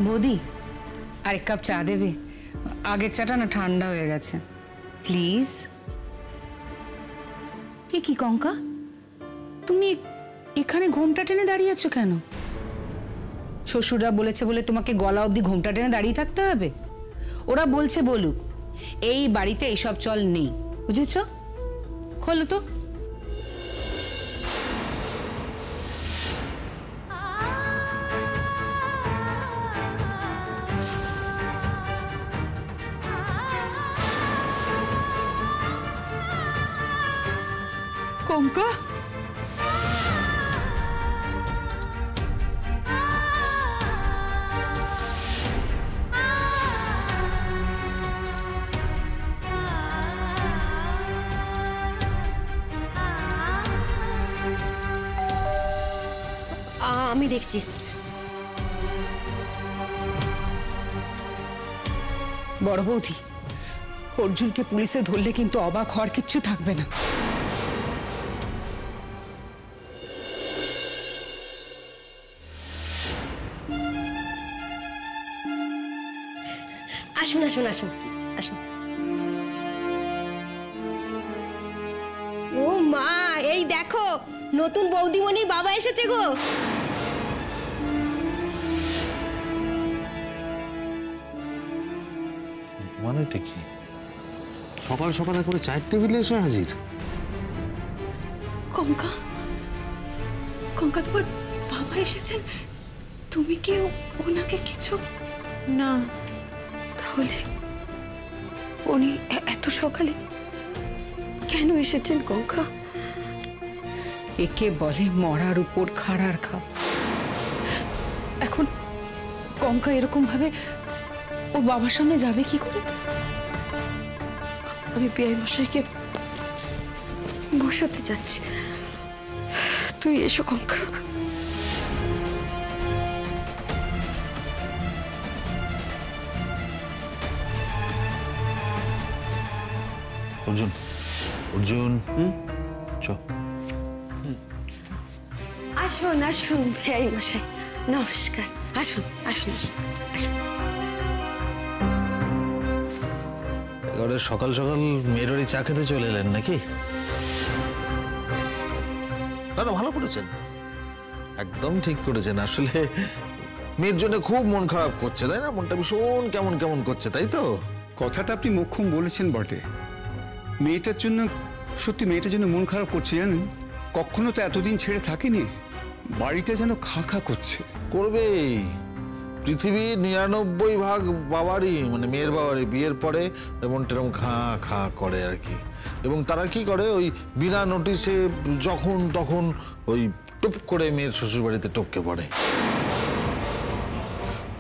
বৌদি আরেক কাপ চা দেবে? আগের চাটা না ঠান্ডা হয়ে গেছে, প্লিজ। এ কি কঙ্কা, তুমি এখানে ঘোমটা টেনে দাঁড়িয়ে আছো কেন? শ্বশুররা বলেছে বলে তোমাকে গলা অবধি ঘোমটা টেনে দাঁড়িয়ে থাকতে হবে? ওরা বলছে বলুক, এই বাড়িতে এইসব চল নেই, বুঝেছ? খোলো তো। কঙ্কা, আমি দেখছি। বড় বৌদি, অর্জুনকে পুলিশে ধরলে কিন্তু অবাক হওয়ার কিচ্ছু থাকবে না। আসুন আসুন আসুন আসুন। ও মা, এই দেখো নতুন বৌদিমণির বাবা এসেছে গো। মানেটা কি? সকাল সকাল করে চায়ের টেবিলে এসে হাজির? কঙ্কা, কঙ্কা তোমার বাবা এসেছেন? তুমি কি ওনাকে কিছু? না। তাহলে উনি এত সকালে কেন এসেছেন কঙ্কা? একে বলে মরার উপর খাড়ার খাপ। এখন কঙ্কা এরকম ভাবে ও বাবার সামনে যাবে কি করে? আমি বিআই মশাইকে বসাতে যাচ্ছি, তুই এসো কঙ্কা। অর্জুন, অর্জুন, চ। আসুন আসুন বিআই মশাই, নমস্কার। আসুন আসুন আসুন আসুন। এবারে সকাল সকাল মেয়ের বাড়ি চা খেতে চলে এলেন নাকি? না না, ভালো করেছেন, একদম ঠিক করেছেন। আসলে মেয়ের জন্য খুব মন খারাপ করছে, তাই না? মনটা ভীষণ কেমন কেমন করছে, তাই তো? কথাটা আপনি মোক্ষম বলেছেন বটে। মেয়েটার জন্য, সত্যি মেয়েটার জন্য মন খারাপ করছে জানেন। কখনো তো এতদিন ছেড়ে থাকেনি, বাড়িটা যেন খা খা করছে। করবেই, পৃথিবীর ৯৯% বাবারই, মানে মেয়ের বাবারই বিয়ের পরে এমন টেরম খা খা করে আর কি। এবং তারা কি করে, ওই বিনা নোটিশে যখন তখন ওই টুপ করে মেয়ের শ্বশুর বাড়িতে টপকে পড়ে।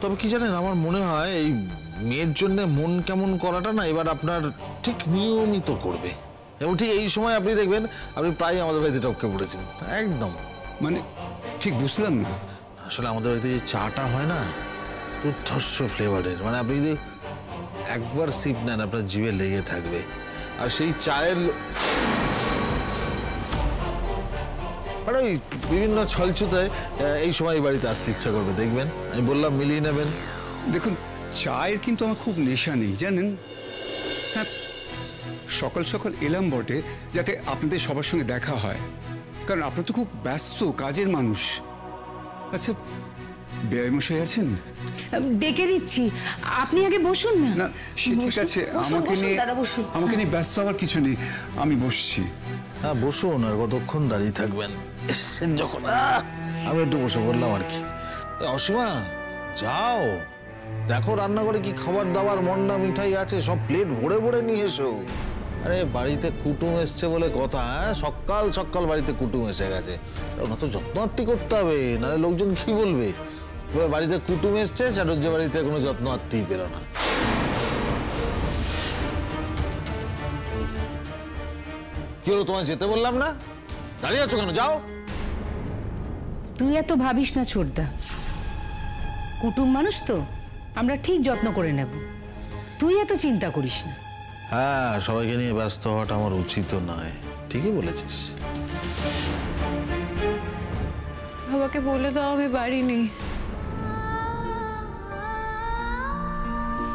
তবে কি জানেন, আমার মনে হয় এই মেয়ের জন্য মন কেমন করাটা না এবার আপনার ঠিক নিয়মিত করবে। এবং ঠিক এই সময় আপনি দেখবেন আপনি প্রায় আমাদের বাড়িতে টপকে পড়েছেন। একদম মানে ঠিক বুঝলাম না। আসলে আমাদের বাড়িতে যে চাটা হয় না, দুর্ধর্ষ ফ্লেভারের, মানে আপনি যদি একবার সিপ নেন আপনার জিভে লেগে থাকবে। আর সেই চায়ের মানে ওই বিভিন্ন ছলছুতায় এই সময় এই বাড়িতে আসতে ইচ্ছা করবে, দেখবেন। আমি বললাম মিলিয়ে নেবেন। দেখুন, চায়ের কিন্তু আমার খুব নেশা নেই জানেন। হ্যাঁ, সকাল সকাল এলাম বটে যাতে আপনাদের সবার সঙ্গে দেখা হয়, কারণ আপনার তো খুব ব্যস্ত কাজের মানুষ। আচ্ছা, বেআই মশাই আছেন? ডেকে দিচ্ছি, আপনি আগে বসুন না। না সে ঠিক আছে, আমাকে নিয়ে ব্যস্ত হওয়ার কিছু নেই, আমি বসছি। হ্যাঁ বসুন, আর কতক্ষণ দাঁড়িয়ে থাকবেন? এসছেন যখন আমি একটু বসে বললাম আর কি। অসীমা, যাও দেখো রান্নাঘরে কি খাবার দাবার মন্ডা মিঠাই আছে, সব প্লেট ভরে ভরে নিয়ে এসো। আরে বাড়িতে কুটুম এসছে বলে কথা, সকাল সকাল বাড়িতে কুটুম এসে গেছে, ওনা তো যত্নার্থী করতে হবে, নাহলে লোকজন কি বলবে। বাড়িতে কুটুম এসছে, চাটুর্য বাড়িতে কোনো যত্নার্থী পেল না। কি হলো, তোমায় যেতে বললাম না? দাঁড়িয়ে আছো কেন? যাও। তুই এত ভাবিস না ছোটদা, কুটুম মানুষ তো, আমরা ঠিক যত্ন করে নেব, তুই এত চিন্তা করিস না। হ্যাঁ, সবাইকে নিয়ে ব্যস্ত হওয়াটা আমার উচিত নয়, ঠিকই বলেছিস। বাবাকে বলে দাও আমি বাড়ি নেই।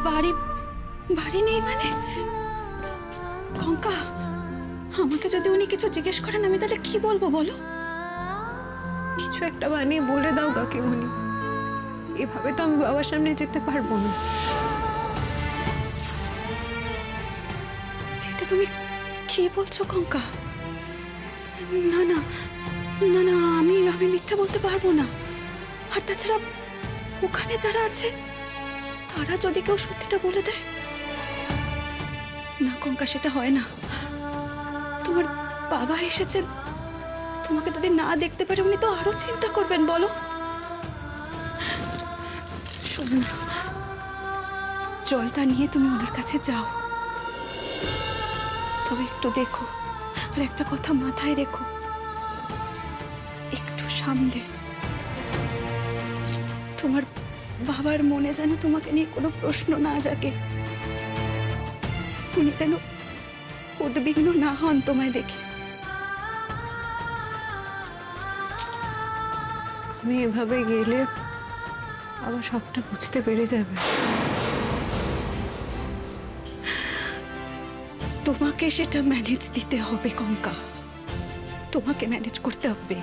বাড়ি বাড়ি নেই মানে? কঙ্কা, আমাকে যদি উনি কিছু জিজ্ঞেস করেন আমি তাহলে কি বলবো বলো? কিছু একটা বানিয়ে বলে দাও কাকিমণি, এভাবে তো আমি বাবার সামনে যেতে পারবো না। এটা তুমি কি বলছো কঙ্কা? না না না না, আমি মিথ্যা বলতে পারবো না। আর তাছাড়া ওখানে যারা আছে তারা যদি কেউ সত্যিটা বলে দেয়, না কঙ্কা, সেটা হয় না। তোমার বাবা এসেছেন, তোমাকে যদি না দেখতে পারে উনি তো আরো চিন্তা করবেন বলো। শোনো না, জলটা নিয়ে তুমি ওনার কাছে যাও, তবে একটু দেখো আর একটা কথা মাথায় রেখো, একটু সামলে। তোমার বাবার মনে যেন তোমাকে নিয়ে কোনো প্রশ্ন না জাগে, উনি যেন উদ্বিগ্ন না হন তোমায় দেখে। আমি এভাবে গেলে আবার সবটা বুঝতে পেরে যাবে। তোমাকে সেটা ম্যানেজ দিতে হবে কঙ্কা, তোমাকে ম্যানেজ করতে হবে।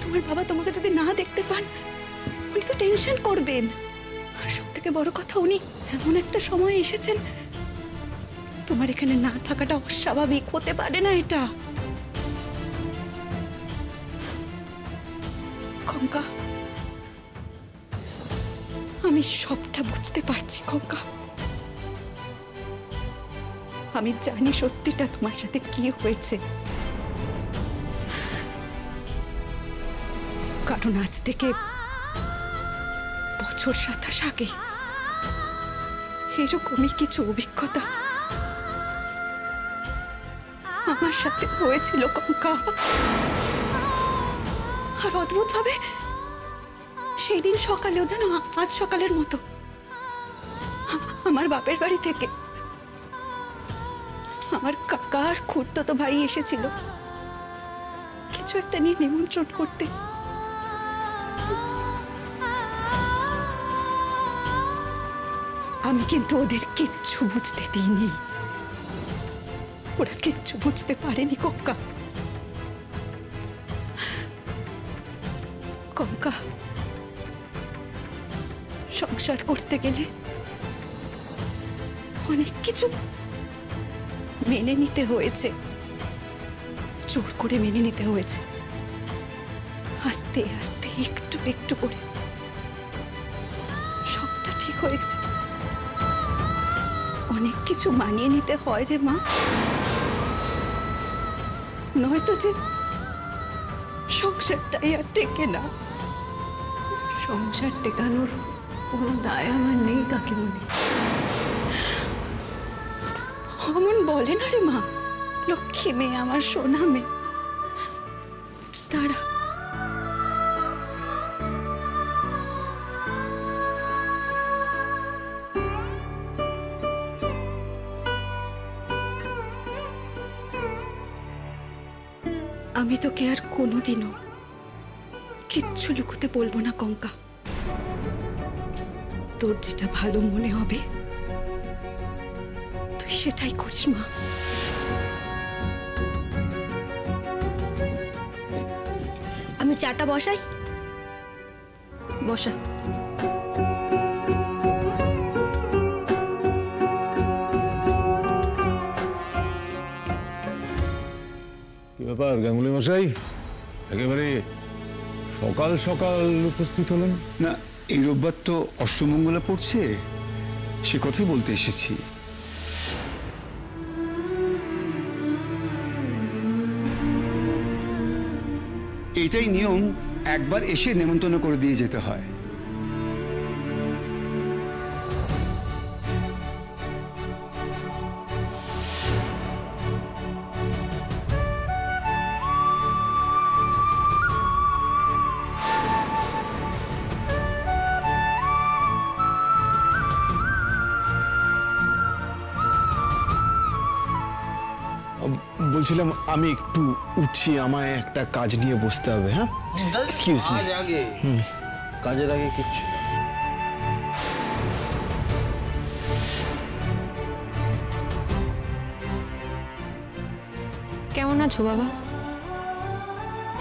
তোমার বাবা তোমাকে যদি না দেখতে পান উনি তো টেনশন করবেন। আর সব থেকে বড় কথা, উনি এমন একটা সময় এসেছেন, তোমার এখানে না থাকাটা অস্বাভাবিক হতে পারে না এটা। কঙ্কা, আমি সবটা বুঝতে পারছি কঙ্কা, আমি জানি সত্যিটা তোমার সাথে কি হয়েছে। কারণ আজ থেকে বছর 27 আগে এরকমই কিছু অভিজ্ঞতা আমার সাথে হয়েছিল কঙ্কা। আর অদ্ভুত ভাবে সেই দিন সকালেও যেন আজ সকালের মতো আমার বাপের বাড়ি থেকে আমার কাকা আর খুড়তো ভাই এসেছিল কিছু একটা নিয়ে নিমন্ত্রণ করতে। আমি কিন্তু ওদের কিচ্ছু বুঝতে দিইনি, ওরা কিচ্ছু বুঝতে পারেনি কঙ্কা। কঙ্কা, সংসার করতে গেলে অনেক কিছু মেনে নিতে হয়েছে, জোর করে মেনে নিতে হয়েছে, আস্তে আস্তে একটু একটু করে সবটা ঠিক হয়েছে। অনেক কিছু মানিয়ে নিতে হয় রে মা, নয়তো যে সংসারটাই আর টেকে না। সংসার টেকানোর কোনো দায় আমার নেই কাকিমণি। অমন বলে না রে মা, লক্ষ্মী মেয়ে, আমার সোনা মেয়ে। তারা আমি তোকে আর কোনোদিনও কিচ্ছু লুকোতে বলবো না কঙ্কা। তোর যেটা ভালো মনে হবে তুই সেটাই করিস মা। আমি চাটা বসাই? বসা। কি ব্যাপার গাঙ্গুলি মশাই, একেবারে সকাল সকাল উপস্থিত হলেন? না, এই রোববার তো অষ্টমঙ্গলা পড়ছে, সে কথাই বলতে এসেছি। এটাই নিয়ম, একবার এসে নেমন্তন্ন করে দিয়ে যেতে হয়। বলছিলাম আমি একটু উঠছি, আমায় একটা কাজ নিয়ে বসতে হবে। হ্যাঁ, এক্সকিউজ মি। কাজের আগে কিচ্ছু না। কেমন আছো বাবা?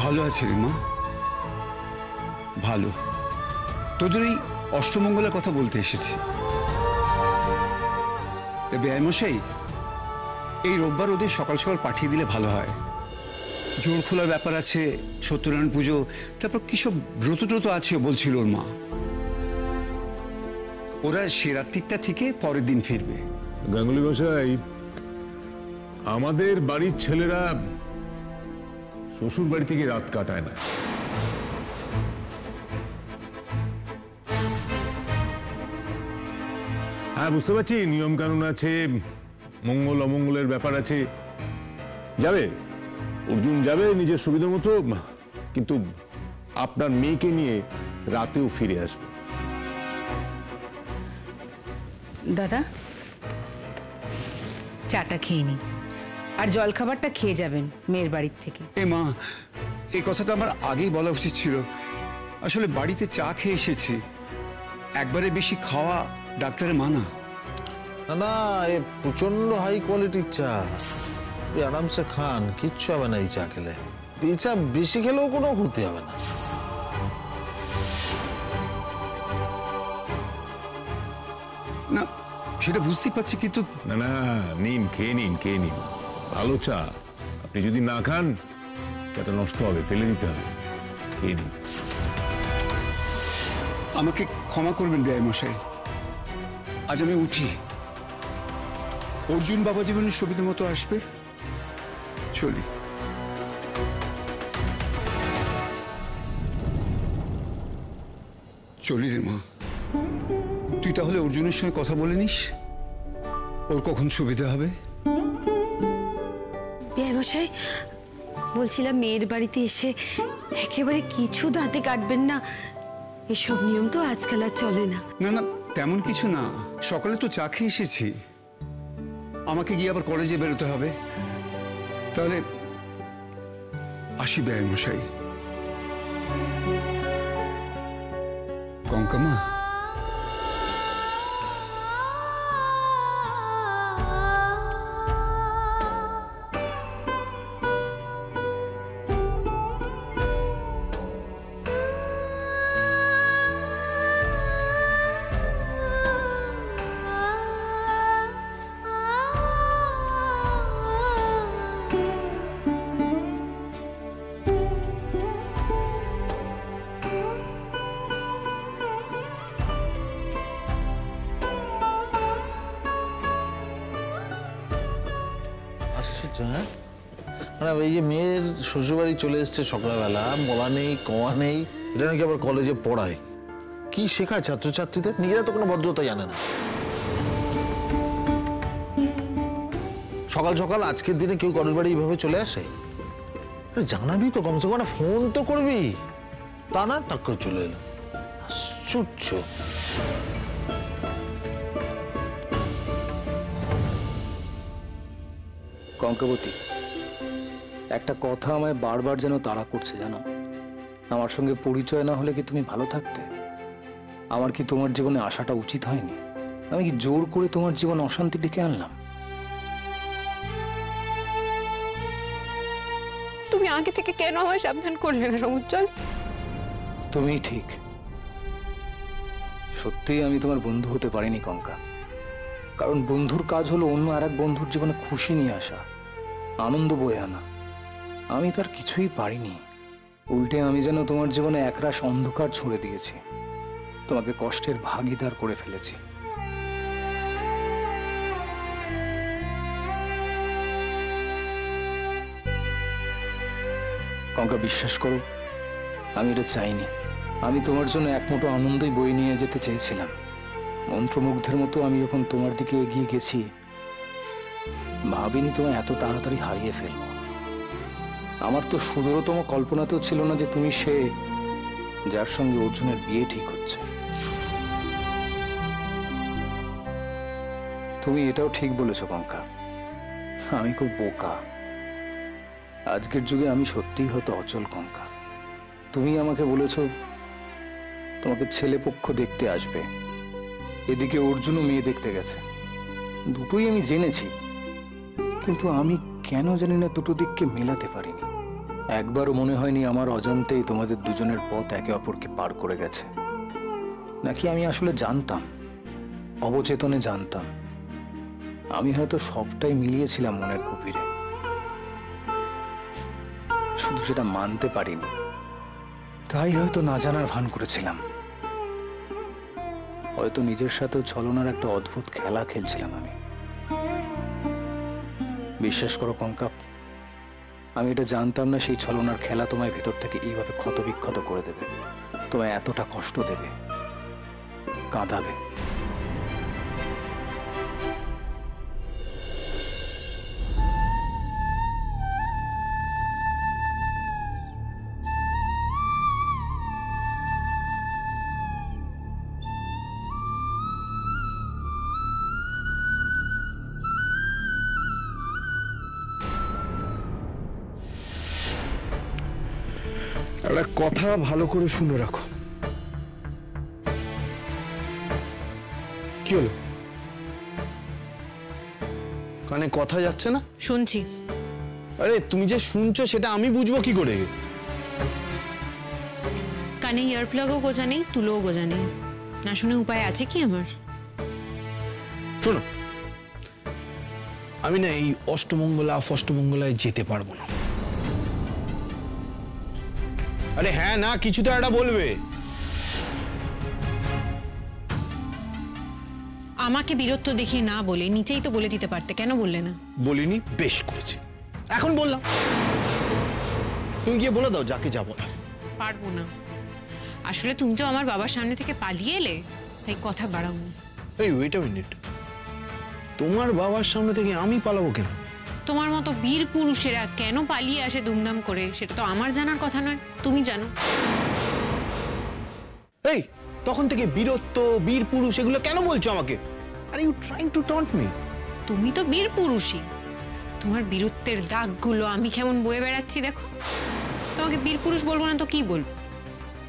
ভালো আছে রে মা, ভালো। তোদের এই অষ্টমঙ্গলের কথা বলতে এসেছি। বেয়ামশাই, এই রোববার ওদের সকাল সকাল পাঠিয়ে দিলে ভালো হয়। জোর খোলার ব্যাপার আছে, সত্যনারায়ণ পুজো, তারপর কিসব ব্রত ট্রত আছে বলছিল ওর মা। ওরা সে রাত্রিটা থেকে পরের দিন ফিরবে। গাঙ্গুলি মশাই, আমাদের বাড়ির ছেলেরা শ্বশুর বাড়ি থেকে রাত কাটায় না। হ্যাঁ, বুঝতে পারছি নিয়ম কানুন আছে, মঙ্গল অমঙ্গলের ব্যাপার আছে। যাবে, অর্জুন যাবে নিজের সুবিধা মতো, কিন্তু আপনার মেয়েকে নিয়ে রাতেও ফিরে আসবে। দাদা, চাটা খেয়ে নি, আর জলখাবারটা খেয়ে যাবেন মেয়ের বাড়ির থেকে। এ মা, এই কথাটা আমার আগেই বলা উচিত ছিল। আসলে বাড়িতে চা খেয়ে এসেছি, একবারে বেশি খাওয়া ডাক্তারের মানা। না না, এ প্রচন্ড হাই কোয়ালিটির চা, আরামসে খান, কিচ্ছু হবে না এই চা খেলে। এই চা বেশি খেলেও কোনো ক্ষতি হবে না। না, সেটা বুঝতেই পারছি, কিন্তু না না, নিন, খেয়ে নিন, খেয়ে নিন, ভালো চা। আপনি যদি না খান চাটা নষ্ট হবে, ফেলে দিতে হবে, খেয়ে নিন। আমাকে ক্ষমা করবেন বেয়ামশাই, আজ আমি উঠি। অর্জুন বাবা জীবনের সুবিধা মতো আসবে, চলি। চলি রে মা, তুই তাহলে অর্জুনের সঙ্গে কথা বলে নিস, ওর কখন সুবিধা হবে। বেয়ামশাই, বলছিলাম মেয়ের বাড়িতে এসে একেবারে কিছু দাঁতে কাটবেন না, এসব নিয়ম তো আজকাল আর চলে না। না না, তেমন কিছু না, সকালে তো চা খেয়ে এসেছি, আমাকে গিয়ে আবার কলেজে বেরোতে হবে। তাহলে আসি বেয়ামশাই। কঙ্কামা, হ্যাঁ, মানে এই যে মেয়ের শ্বশুরবাড়ি চলে এসছে সকালবেলা, বলা নেই কওয়া নেই, এটা নাকি আবার কলেজে পড়ায়। কি শেখায় ছাত্রছাত্রীদের? নিজেরা তো কোনো ভদ্রতা জানে না। সকাল সকাল আজকের দিনে কেউ কলেজ বাড়ি এইভাবে চলে আসে? জানাবি তো, কমসে কম ফোন তো করবি, তা না টাক করে চলে এলো। আশ্চর্য। কঙ্কাবতী, একটা কথা আমায় বারবার যেন তাড়া করছে, জানো? আমার সঙ্গে পরিচয় না হলে কি তুমি ভালো থাকতে? আমার কি তোমার জীবনে আসাটা উচিত হয়নি? আমি কি জোর করে তোমার জীবনে অশান্তি ডেকে আনলাম? তুমি আগে থেকে কেন আমায় সাবধান করলে না সমুজ্জ্বল? তুমিই ঠিক। সত্যিই আমি তোমার বন্ধু হতে পারিনি কঙ্কা, কারণ বন্ধুর কাজ হলো অন্য আর এক বন্ধুর জীবনে খুশি নিয়ে আসা, আনন্দ বয়ে আনা। আমি তার কিছুই পারিনি। উল্টে আমি যেন তোমার জীবনে একরাশ অন্ধকার ছুড়ে দিয়েছি, তোমাকে কষ্টের ভাগীদার করে ফেলেছি। কঙ্কা, বিশ্বাস করো, আমি এটা চাইনি। আমি তোমার জন্য এক মুঠো আনন্দই বয়ে নিয়ে যেতে চেয়েছিলাম। মন্ত্রমুগ্ধের মতো আমি যখন তোমার দিকে এগিয়ে গেছি, ভাবিনি তোমায় এত তাড়াতাড়ি হারিয়ে ফেলব। আমার তো সুদূরতম কল্পনাতেও ছিল না যে তুমি সে যার সঙ্গে অর্জুনের বিয়ে ঠিক হচ্ছে। তুমি এটাও ঠিক বলেছ কঙ্কা, আমি খুব বোকা। আজকের যুগে আমি সত্যিই হয়তো অচল কঙ্কা। তুমি আমাকে বলেছ তোমাকে ছেলে পক্ষ দেখতে আসবে, এদিকে অর্জুনও মেয়ে দেখতে গেছে। দুটোই আমি জেনেছি, কিন্তু আমি কেন জানি না দুটো দিককে মেলাতে পারিনি। একবারও মনে হয়নি আমার অজান্তেই তোমাদের দুজনের পথ একে অপরকে পার করে গেছে। নাকি আমি আসলে জানতাম, অবচেতনে জানতাম। আমি হয়তো সবটাই মিলিয়েছিলাম মনের গভীরে, শুধু সেটা মানতে পারিনি। তাই হয়তো না জানার ভান করেছিলাম। হয়তো নিজের সাথেও ছলনার একটা অদ্ভুত খেলা খেলছিলাম আমি। বিশ্বাস করো কঙ্কা, আমি এটা জানতাম না সেই ছলনার খেলা তোমায় ভেতর থেকে এইভাবে ক্ষতবিক্ষত করে দেবে, তোমায় এতটা কষ্ট দেবে, কাঁদাবে। একটা কথা ভালো করে শুনে রাখো। কি হলো? কানে কথা যাচ্ছে না? শুনছি। আরে তুমি যে শুনছো সেটা আমি বুঝবো কি করে? কানে ইয়ারপ্লাগও গোজা নেই, তুলোও গোজা নেই, না শুনে উপায় আছে কি আমার? শোনো, আমি না এই অষ্টমঙ্গলায় যেতে পারবো না। আরে হ্যাঁ না কিছু তো একটা বলবে। আমাকে বীরত্ব দেখিয়ে না বলে নিচেই তো বলে দিতে পারতে, কেন বললে না? বলিনি, বেশ করেছে, এখন বললাম। তুমি গিয়ে বলে দাও যাকে যা বলার। পারবো না, আসলে তুমি তো আমার বাবার সামনে থেকে পালিয়ে এলে, তাই কথা বাড়াওনি। এই ওয়েট আ মিনিট, তোমার বাবার সামনে থেকে আমি পালাবো কেন? তোমার মতো বীর পুরুষেরা কেন পালিয়ে আসে দুমদাম করে সেটা তো আমার জানার কথা নয়, তুমি জানো। এই তখন থেকে বীরত্ব, বীর পুরুষ এগুলো কেন বলছো আমাকে? Are you trying to taunt me? তুমি তো বীর পুরুষই, তোমার বীরত্বের দাগগুলো আমি কেমন বয়ে বেড়াচ্ছি দেখো। তোমাকে বীর পুরুষ বলবো না তো কি বলবো?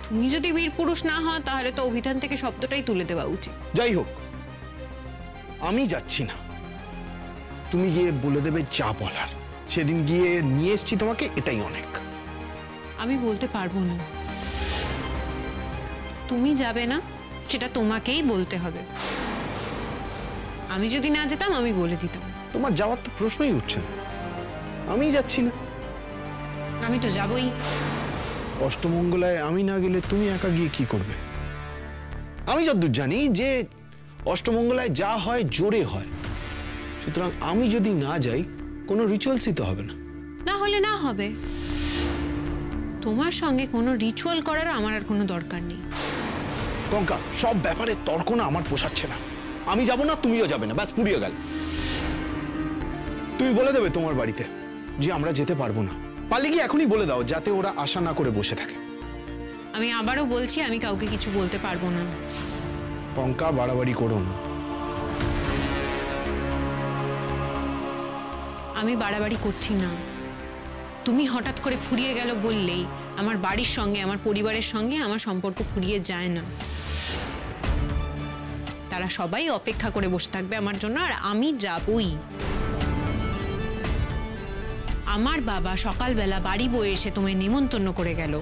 তুমি যদি বীর পুরুষ না হও তাহলে তো অভিধান থেকে শব্দটাই তুলে দেওয়া উচিত। যাই হোক, আমি যাচ্ছি না, তুমি গিয়ে বলে দেবে যা বলার। সেদিন গিয়ে নিয়ে এসছি তোমাকে, এটাই অনেক। আমি বলতে পারবো না, তুমি যাবে না সেটা তোমাকেই বলতে হবে। আমি যদি না যেতাম আমি বলে দিতাম। তোমার যাওয়ার তো প্রশ্নই উঠছে না, আমি যাচ্ছি না। আমি তো যাবই। অষ্টমঙ্গলায় আমি না গেলে তুমি একা গিয়ে কি করবে? আমি যতদূর জানি যে অষ্টমঙ্গলায় যা হয় জোরে হয়, সুতরাং আমি যদি না যাই কোনো রিচুয়ালসই তো হবে না। না হলে না হবে, তোমার সঙ্গে কোনো রিচুয়াল করার আমার আর কোনো দরকার নেই। কঙ্কা, সব ব্যাপারে তর্ক না আমার পোষাচ্ছে না। আমি যাব না, তুমিও যাবে না, ব্যাস পুড়িয়ে গেল। তুমি বলে দেবে তোমার বাড়িতে যে আমরা যেতে পারবো না। পালিয়ে গিয়ে এখনই বলে দাও, যাতে ওরা আশা না করে বসে থাকে। আমি আবারও বলছি, আমি কাউকে কিছু বলতে পারবো না। কঙ্কা, বাড়াবাড়ি করো না। আমি বাড়াবাড়ি করছি না, তুমি হঠাৎ করে ফুরিয়ে গেল বললেই আমার বাড়ির সঙ্গে, আমার পরিবারের সঙ্গে আমার সম্পর্ক ফুরিয়ে যায় না। তারা সবাই অপেক্ষা করে বসে থাকবে আমার জন্য, আর আমি যাবই। আমার বাবা সকালবেলা বাড়ি বয়ে এসে তোমায় নেমন্তন্ন করে গেল,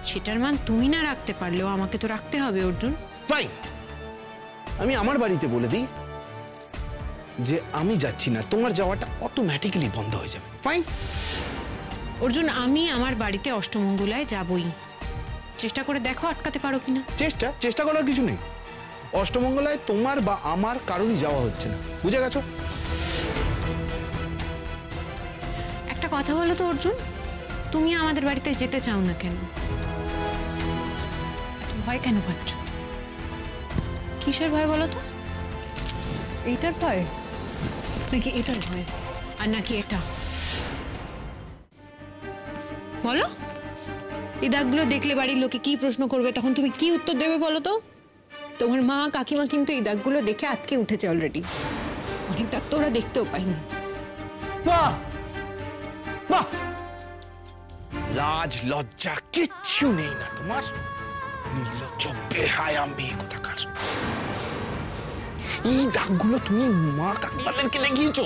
সেটার মান তুমি না রাখতে পারলেও আমাকে তো রাখতে হবে অর্জুন। ফাইন, আমি আমার বাড়িতে বলে দিই যে আমি যাচ্ছি না, তোমার যাওয়াটা অটোমেটিক্যালি বন্ধ হয়ে যাবে। ফাইন অর্জুন, আমি আমার বাড়িতে অষ্টমঙ্গলায় যাবই। চেষ্টা করে দেখো আটকাতে পারো কিনা। চেষ্টা করার কিছু নেই। অষ্টমঙ্গলায় তোমার বা আমার কারোরই যাওয়া হচ্ছে না, বুঝে গেছো? একটা কথা বলো তো অর্জুন, তুমি আমাদের বাড়িতে যেতে চাও না কেন? এত ভয় কেন পাচ্ছ? কিসের ভয় বলো তো? এইটার ভয় নাকি এটার ভয়, আর নাকি এটা? বলো, এই দাগগুলো দেখলে বাড়ির লোকে কি প্রশ্ন করবে, তখন তুমি কি উত্তর দেবে বলো তো? তোমার মা কাকিমা কিন্তু এই দাগগুলো দেখে আটকে উঠেছে অলরেডি। অনেক দাগ তো ওরা দেখতেও পায়নি। বাহ বাহ, লাজ লজ্জা কিচ্ছু নেই না তোমার, নির্লজ্জ বেহায়া মেয়ে কোথাকার। এই দাগগুলো তুমি মা কাকিমাদেরকে দেখিয়েছো?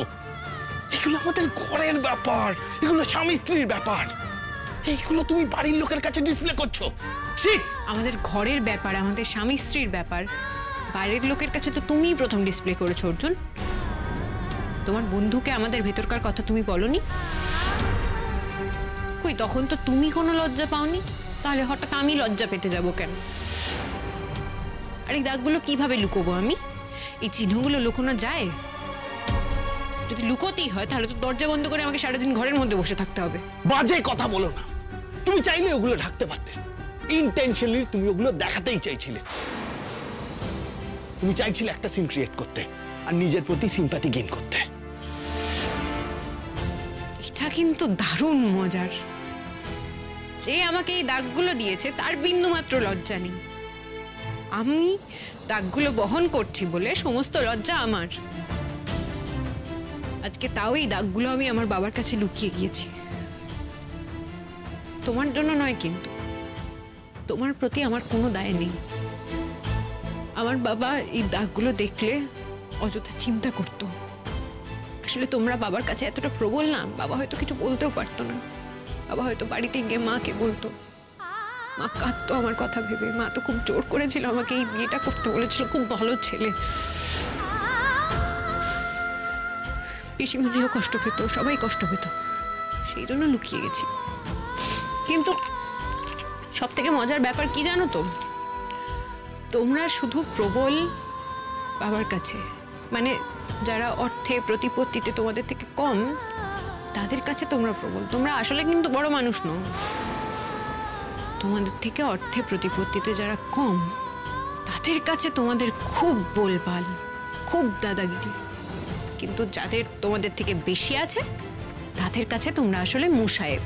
এগুলো আমাদের ঘরের ব্যাপার, এগুলো স্বামী স্ত্রীর ব্যাপার, এইগুলো তুমি বাড়ির লোকের কাছে ডিসপ্লে করছো। আমাদের ঘরের ব্যাপার, আমাদের স্বামী স্ত্রীর ব্যাপার বাইরের লোকের কাছে তো তুমিই প্রথম ডিসপ্লে করেছো অর্জুন। তোমার বন্ধুকে আমাদের ভেতরকার কথা তুমি বলনি? কই তখন তো তুমি কোনো লজ্জা পাওনি, তাহলে হঠাৎ আমি লজ্জা পেতে যাব কেন? আর এই দাগগুলো কিভাবে লুকোবো আমি? এই চিহ্নগুলো লুকোনো যায়? যদি লুকোতেই হয় তাহলে তো দরজা বন্ধ করে আমাকে সারাদিন ঘরের মধ্যে বসে থাকতে হবে। বাজে কথা বলো না, তুমি চাইলে ওগুলো ঢাকতে পারতে, ইন্টেনশনালি তুমি ওগুলো দেখাতেই চাইছিলে। তুমি চাইছিলে একটা সিন ক্রিয়েট করতে আর নিজের প্রতি সিম্প্যাথি গেইন করতে। এটা কিন্তু দারুণ মজার। যে আমাকে এই দাগগুলো দিয়েছে তার বিন্দুমাত্র লজ্জা নেই, আমি দাগগুলো বহন করছি বলে সমস্ত লজ্জা আমার। আজকে তাও এই দাগগুলো আমি আমার বাবার কাছে লুকিয়ে গিয়েছি। তোমার জন্য নয়, কিন্তু তোমার প্রতি আমার কোনো দায় নেই। আমার বাবা এই দাগগুলো দেখলে অযথা চিন্তা করতো। আসলে তোমরা বাবার কাছে এতটা প্রবল না, বাবা হয়তো কিছু বলতেও পারতো না। বাবা হয়তো বাড়িতে গিয়ে মাকে বলতো, মা কাঁদতো আমার কথা ভেবে। মা তো খুব জোর করেছিল আমাকে এই বিয়েটা করতে বলেছিল, খুব ভালো ছেলে। পিসিমণিও কষ্ট পেত, সবাই কষ্ট পেত, সেই জন্য লুকিয়ে গেছি। কিন্তু সব থেকে মজার ব্যাপার কি জানো তো, তোমরা শুধু প্রবল বাবার কাছে, মানে যারা অর্থে প্রতিপত্তিতে তোমাদের থেকে কম তাদের কাছে তোমরা প্রবল। তোমরা আসলে কিন্তু বড় মানুষ নও। তোমাদের থেকে অর্থে প্রতিপত্তিতে যারা কম তাদের কাছে তোমাদের খুব বলবাল, খুব দাদাগিরি। কিন্তু যাদের তোমাদের থেকে বেশি আছে তাদের কাছে তোমরা আসলে মুসায়েব।